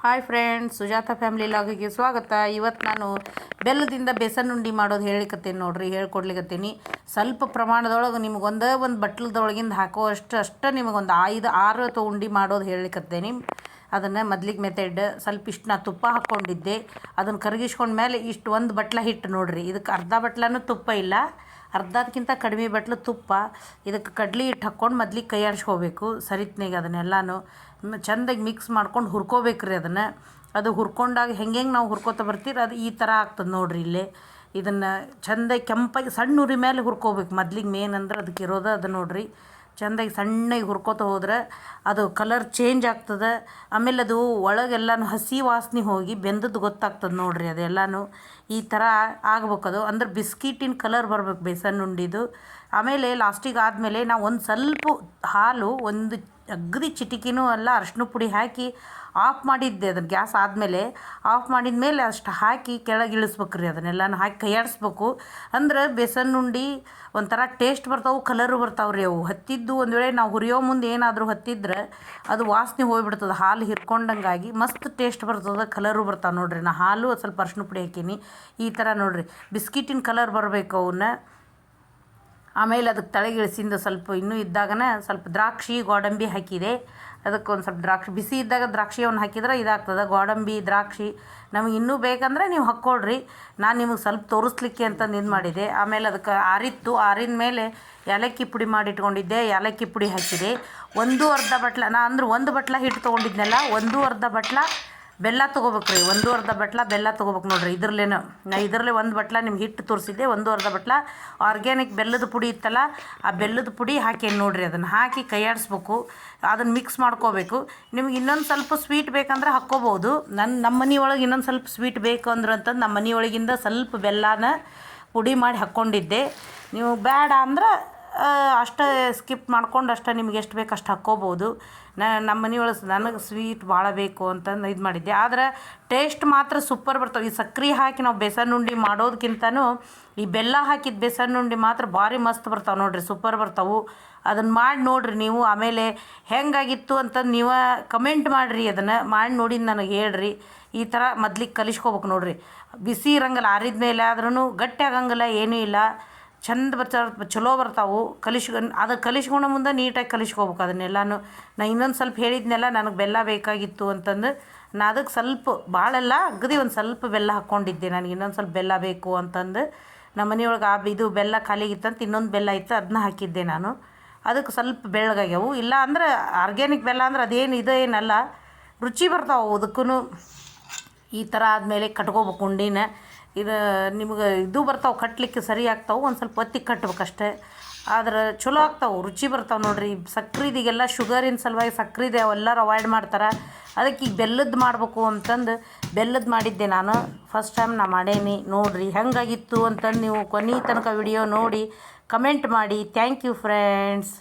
Hi friends, Sujata family ಲಾಗಿಗೆ ಸ್ವಾಗತ. ಇವತ್ತು ನಾನು ಬೆಲ್ಲದಿಂದ ಬೇಸನ್ ಉಂಡೆ ಮಾಡೋದು ಹೇಳಿಕತ್ತೀನಿ ನೋಡ್ರಿ, ಹೇಳ್ಕೊಡ್ಲಿಕತ್ತೀನಿ. ಸ್ವಲ್ಪ ಪ್ರಮಾಣದೊಳಗೆ ನಿಮ್ಗೆ ಒಂದು ಬಟ್ಲದೊಳಗಿಂದ ಹಾಕೋ ಅಷ್ಟು ನಿಮಗೊಂದು 5-6 ಉಂಡೆ ಮಾಡೋದು ಹೇಳಿಕತ್ತೇನೆ. ಅದನ್ನು ಮೊದ್ಲಿಗೆ ಮೆಥಡ್ ಸ್ವಲ್ಪ ಇಷ್ಟು ನಾ ತುಪ್ಪ ಹಾಕ್ಕೊಂಡಿದ್ದೆ. ಅದನ್ನು ಕರಗಿಸ್ಕೊಂಡ ಮೇಲೆ ಇಷ್ಟು ಒಂದು ಬಟ್ಲ ಹಿಟ್ಟು ನೋಡ್ರಿ. ಇದಕ್ಕೆ ಅರ್ಧ ಬಟ್ಲನೂ ತುಪ್ಪ ಇಲ್ಲ, ಅರ್ಧಕ್ಕಿಂತ ಕಡಿಮೆ ಬಟ್ಲು ತುಪ್ಪ. ಇದಕ್ಕೆ ಕಡ್ಲಿ ಹಿಟ್ಟು ಹಾಕ್ಕೊಂಡು ಮೊದ್ಲಿಗೆ ಕೈ ಆಡಿಸ್ಕೋಬೇಕು ಸರಿತ್ನಾಗ. ಅದನ್ನೆಲ್ಲನೂ ಚೆಂದಾಗಿ ಮಿಕ್ಸ್ ಮಾಡ್ಕೊಂಡು ಹುರ್ಕೋಬೇಕು ರೀ. ಅದು ಹುರ್ಕೊಂಡಾಗ ಹೆಂಗೆ ನಾವು ಹುರ್ಕೋತ ಬರ್ತೀರಿ ಅದು ಈ ಥರ ಆಗ್ತದೆ ನೋಡ್ರಿ. ಇಲ್ಲೇ ಇದನ್ನು ಚೆಂದಾಗಿ ಕೆಂಪಾಗಿ ಸಣ್ಣ ಉರಿ ಮೇಲೆ ಹುರ್ಕೋಬೇಕು. ಮೊದ್ಲಿಗೆ ಮೇನ್ ಅಂದ್ರೆ ಅದಕ್ಕೆ ಇರೋದು ಅದು ನೋಡ್ರಿ. ಚೆಂದಾಗಿ ಸಣ್ಣಗೆ ಹುರ್ಕೋತ ಹೋದ್ರೆ ಅದು ಕಲರ್ ಚೇಂಜ್ ಆಗ್ತದೆ. ಆಮೇಲೆ ಅದು ಒಳಗೆಲ್ಲನೂ ಹಸಿ ವಾಸನೆ ಹೋಗಿ ಬೆಂದದ್ದು ಗೊತ್ತಾಗ್ತದೆ ನೋಡ್ರಿ. ಅದೆಲ್ಲನೂ ಈ ಥರ ಆಗ್ಬೇಕದು. ಅಂದ್ರೆ ಬಿಸ್ಕಿಟಿನ ಕಲರ್ ಬರ್ಬೇಕು ಬೇಸನ್ ಉಂಡಿದು. ಆಮೇಲೆ ಲಾಸ್ಟಿಗೆ ಆದಮೇಲೆ ನಾವು ಒಂದು ಸ್ವಲ್ಪ ಹಾಲು, ಒಂದು ಅಗದಿ ಚಿಟಿಕಿನೂ ಅಲ್ಲ ಅರಶಿನ ಪುಡಿ ಹಾಕಿ ಆಫ್ ಮಾಡಿದ್ದೆ. ಅದನ್ನು ಗ್ಯಾಸ್ ಆದಮೇಲೆ ಆಫ್ ಮಾಡಿದ ಮೇಲೆ ಅಷ್ಟು ಹಾಕಿ ಕೆಳಗೆ ಇಳಿಸ್ಬೇಕು ರೀ. ಅದನ್ನೆಲ್ಲನೂ ಹಾಕಿ ಕೈಯಾಡಿಸ್ಬೇಕು. ಅಂದ್ರೆ ಬೇಸನ್ ಉಂಡೆ ಒಂಥರ ಟೇಸ್ಟ್ ಬರ್ತಾವೆ, ಕಲರು ಬರ್ತಾವೆ ರೀ. ಅವು ಹತ್ತಿದ್ದು ಒಂದು ವೇಳೆ ನಾವು ಹುರಿಯೋ ಮುಂದೆ ಏನಾದರೂ ಹತ್ತಿದ್ರೆ ಅದು ವಾಸನೆ ಹೋಗ್ಬಿಡ್ತದೆ, ಹಾಲು ಹಿರ್ಕೊಂಡಂಗಾಗಿ ಮಸ್ತ್ ಟೇಸ್ಟ್ ಬರ್ತದೆ, ಕಲರು ಬರ್ತಾವೆ ನೋಡ್ರಿ. ನಾ ಹಾಲು ಸ್ವಲ್ಪ ಅರಶಿನ ಪುಡಿ ಹಾಕೀನಿ. ಈ ಥರ ನೋಡ್ರಿ ಬಿಸ್ಕಿಟಿನ ಕಲರ್ ಬರಬೇಕು ಅವನ್ನ. ಆಮೇಲೆ ಅದಕ್ಕೆ ತಳಗೆ ಇಳಿಸಿಂದ ಸ್ವಲ್ಪ ಇನ್ನೂ ಇದ್ದಾಗನೇ ಸ್ವಲ್ಪ ದ್ರಾಕ್ಷಿ ಗೋಡಂಬಿ ಹಾಕಿದೆ. ಅದಕ್ಕೆ ಒಂದು ಸ್ವಲ್ಪ ದ್ರಾಕ್ಷಿ ಬಿಸಿ ಇದ್ದಾಗ ದ್ರಾಕ್ಷಿಯನ್ನು ಹಾಕಿದ್ರೆ ಇದಾಗ್ತದೆ. ಗೋಡಂಬಿ ದ್ರಾಕ್ಷಿ ನಮಗೆ ಇನ್ನೂ ಬೇಕಂದರೆ ನೀವು ಹಾಕ್ಕೊಳ್ರಿ. ನಾನು ನಿಮಗೆ ಸ್ವಲ್ಪ ತೋರಿಸ್ಲಿಕ್ಕೆ ಅಂತಂದು ಇದು ಮಾಡಿದೆ. ಆಮೇಲೆ ಅದಕ್ಕೆ ಆರಿದ ಮೇಲೆ ಏಲಕ್ಕಿ ಪುಡಿ ಮಾಡಿ ಇಟ್ಕೊಂಡಿದ್ದೆ, ಏಲಕ್ಕಿ ಪುಡಿ ಹಾಕಿದೆ. ಅರ್ಧ ಬಟ್ಲ ನಾ ಅಂದ್ರೆ ಒಂದು ಬಟ್ಲ ಹಿಟ್ಟು ತೊಗೊಂಡಿದ್ನಲ್ಲ, ಅರ್ಧ ಬಟ್ಲ ಬೆಲ್ಲ ತೊಗೋಬೇಕು ರೀ. ಅರ್ಧ ಬಟ್ಲ ಬೆಲ್ಲ ತೊಗೋಬೇಕು ನೋಡ್ರಿ. ಇದರಲ್ಲೇ ಒಂದು ಬಟ್ಲ ನಿಮ್ಗೆ ಹಿಟ್ಟು ತೋರಿಸಿದ್ದೆ, ಅರ್ಧ ಬಟ್ಲ ಆರ್ಗ್ಯಾನಿಕ್ ಬೆಲ್ಲದ ಪುಡಿ ಇತ್ತಲ್ಲ, ಆ ಬೆಲ್ಲದ ಪುಡಿ ಹಾಕೇನು ನೋಡ್ರಿ. ಅದನ್ನು ಹಾಕಿ ಕೈಯಾಡಿಸ್ಬೇಕು, ಅದನ್ನು ಮಿಕ್ಸ್ ಮಾಡ್ಕೋಬೇಕು. ನಿಮ್ಗೆ ಇನ್ನೊಂದು ಸ್ವಲ್ಪ ಸ್ವೀಟ್ ಬೇಕಂದ್ರೆ ಹಾಕ್ಕೋಬೋದು. ನಮ್ಮ ಮನೆಯೊಳಗೆ ಇನ್ನೊಂದು ಸ್ವಲ್ಪ ಸ್ವೀಟ್ ಬೇಕು ಅಂತಂದು ನಮ್ಮ ಮನೆಯೊಳಗಿಂದ ಸ್ವಲ್ಪ ಬೆಲ್ಲನ ಪುಡಿ ಮಾಡಿ ಹಾಕ್ಕೊಂಡಿದ್ದೆ. ನೀವು ಬೇಡ ಅಂದ್ರೆ ಅಷ್ಟೇ ಸ್ಕಿಪ್ ಮಾಡ್ಕೊಂಡು ಅಷ್ಟೇ ನಿಮ್ಗೆ ಎಷ್ಟು ಬೇಕು ಅಷ್ಟು ಹಾಕ್ಕೋಬೋದು. ನಮ್ಮ ಮನೆಯೊಳಗೆ ನನಗೆ ಸ್ವೀಟ್ ಭಾಳ ಬೇಕು ಅಂತಂದು ಇದು ಮಾಡಿದ್ದೆ. ಆದರೆ ಟೇಸ್ಟ್ ಮಾತ್ರ ಸೂಪರ್ ಬರ್ತವೆ. ಈ ಸಕ್ರೆ ಹಾಕಿ ನಾವು ಬೇಸನ್ ಉಂಡೆ ಮಾಡೋದಕ್ಕಿಂತನೂ ಈ ಬೆಲ್ಲ ಹಾಕಿದ ಬೇಸನ್ ಉಂಡೆ ಮಾತ್ರ ಭಾರಿ ಮಸ್ತ್ ಬರ್ತಾವೆ ನೋಡ್ರಿ, ಸೂಪರ್ ಬರ್ತಾವೆ. ಅದನ್ನು ಮಾಡಿ ನೋಡಿರಿ ನೀವು. ಆಮೇಲೆ ಹೆಂಗಾಗಿತ್ತು ಅಂತಂದು ನೀವು ಕಮೆಂಟ್ ಮಾಡಿರಿ. ಅದನ್ನು ಮಾಡಿ ನೋಡಿ ನನಗೆ ಹೇಳ್ರಿ. ಈ ಥರ ಮೊದ್ಲಿಗೆ ಕಲಿಸ್ಕೋಬೇಕು ನೋಡಿರಿ. ಬಿಸಿ ಇರಂಗಿಲ್ಲ, ಆರಿದ ಮೇಲೆ ಆದ್ರೂ ಗಟ್ಟಿ ಆಗಂಗಿಲ್ಲ, ಏನೂ ಇಲ್ಲ, ಚಂದ ಚಲೋ ಬರ್ತಾವೆ. ಅದು ಕಲಿಸ್ಕೊಂಡ ಮುಂದೆ ನೀಟಾಗಿ ಕಲಿಸ್ಕೋಬೇಕು ಅದನ್ನೆಲ್ಲನೂ. ನಾ ಇನ್ನೊಂದು ಸ್ವಲ್ಪ ಹೇಳಿದ್ನೆಲ್ಲ, ನನಗೆ ಬೆಲ್ಲ ಬೇಕಾಗಿತ್ತು ಅಂತಂದು ನಾ ಅದಕ್ಕೆ ಸ್ವಲ್ಪ ಭಾಳೆಲ್ಲ ಅಗದಿ ಒಂದು ಸ್ವಲ್ಪ ಬೆಲ್ಲ ಹಾಕ್ಕೊಂಡಿದ್ದೆ. ನನಗೆ ಇನ್ನೊಂದು ಸ್ವಲ್ಪ ಬೆಲ್ಲ ಬೇಕು ಅಂತಂದು ನಮ್ಮ ಮನೆಯೊಳಗೆ ಇದು ಬೆಲ್ಲ ಖಾಲಿಗಿತ್ತಂತ ಇನ್ನೊಂದು ಬೆಲ್ಲ ಇತ್ತು, ಅದನ್ನ ಹಾಕಿದ್ದೆ ನಾನು. ಅದಕ್ಕೆ ಸ್ವಲ್ಪ ಬೆಳ್ಳಗಾಗ್ಯವು. ಇಲ್ಲ ಅಂದ್ರೆ ಆರ್ಗ್ಯಾನಿಕ್ ಬೆಲ್ಲ ಅಂದ್ರೆ ಅದೇನು ಏನಲ್ಲ, ರುಚಿ ಬರ್ತಾವೆ ಅದಕ್ಕೂ. ಈ ಥರ ಆದಮೇಲೆ ಕಟ್ಕೋಬೇಕು ಉಂಡಿನ. ಇದು ನಿಮ್ಗೆ ಇದು ಬರ್ತಾವೆ ಕಟ್ಟಲಿಕ್ಕೆ ಸರಿ ಆಗ್ತಾವೆ. ಒಂದು ಸ್ವಲ್ಪ ಹೊತ್ತಿಗೆ ಕಟ್ಬೇಕಷ್ಟೆ, ಆದ್ರೆ ಚಲೋ ಆಗ್ತಾವೆ, ರುಚಿ ಬರ್ತಾವೆ ನೋಡಿರಿ. ಸಕ್ರಿದಿಗೆಲ್ಲ ಶುಗರಿನ ಸಲುವಾಗಿ ಸಕ್ರಿದೆ ಅವೆಲ್ಲರೂ ಅವಾಯ್ಡ್ ಮಾಡ್ತಾರೆ. ಅದಕ್ಕೆ ಈಗ ಬೆಲ್ಲದ್ದು ಮಾಡಬೇಕು ಅಂತಂದು ಬೆಲ್ಲದ್ದು ಮಾಡಿದ್ದೆ ನಾನು. ಫಸ್ಟ್ ಟೈಮ್ ನಾ ಮಾಡೇನಿ ನೋಡಿರಿ. ಹೆಂಗಾಗಿತ್ತು ಅಂತಂದು ನೀವು ಕೊನೆ ತನಕ ವಿಡಿಯೋ ನೋಡಿ ಕಮೆಂಟ್ ಮಾಡಿ. Thank you friends.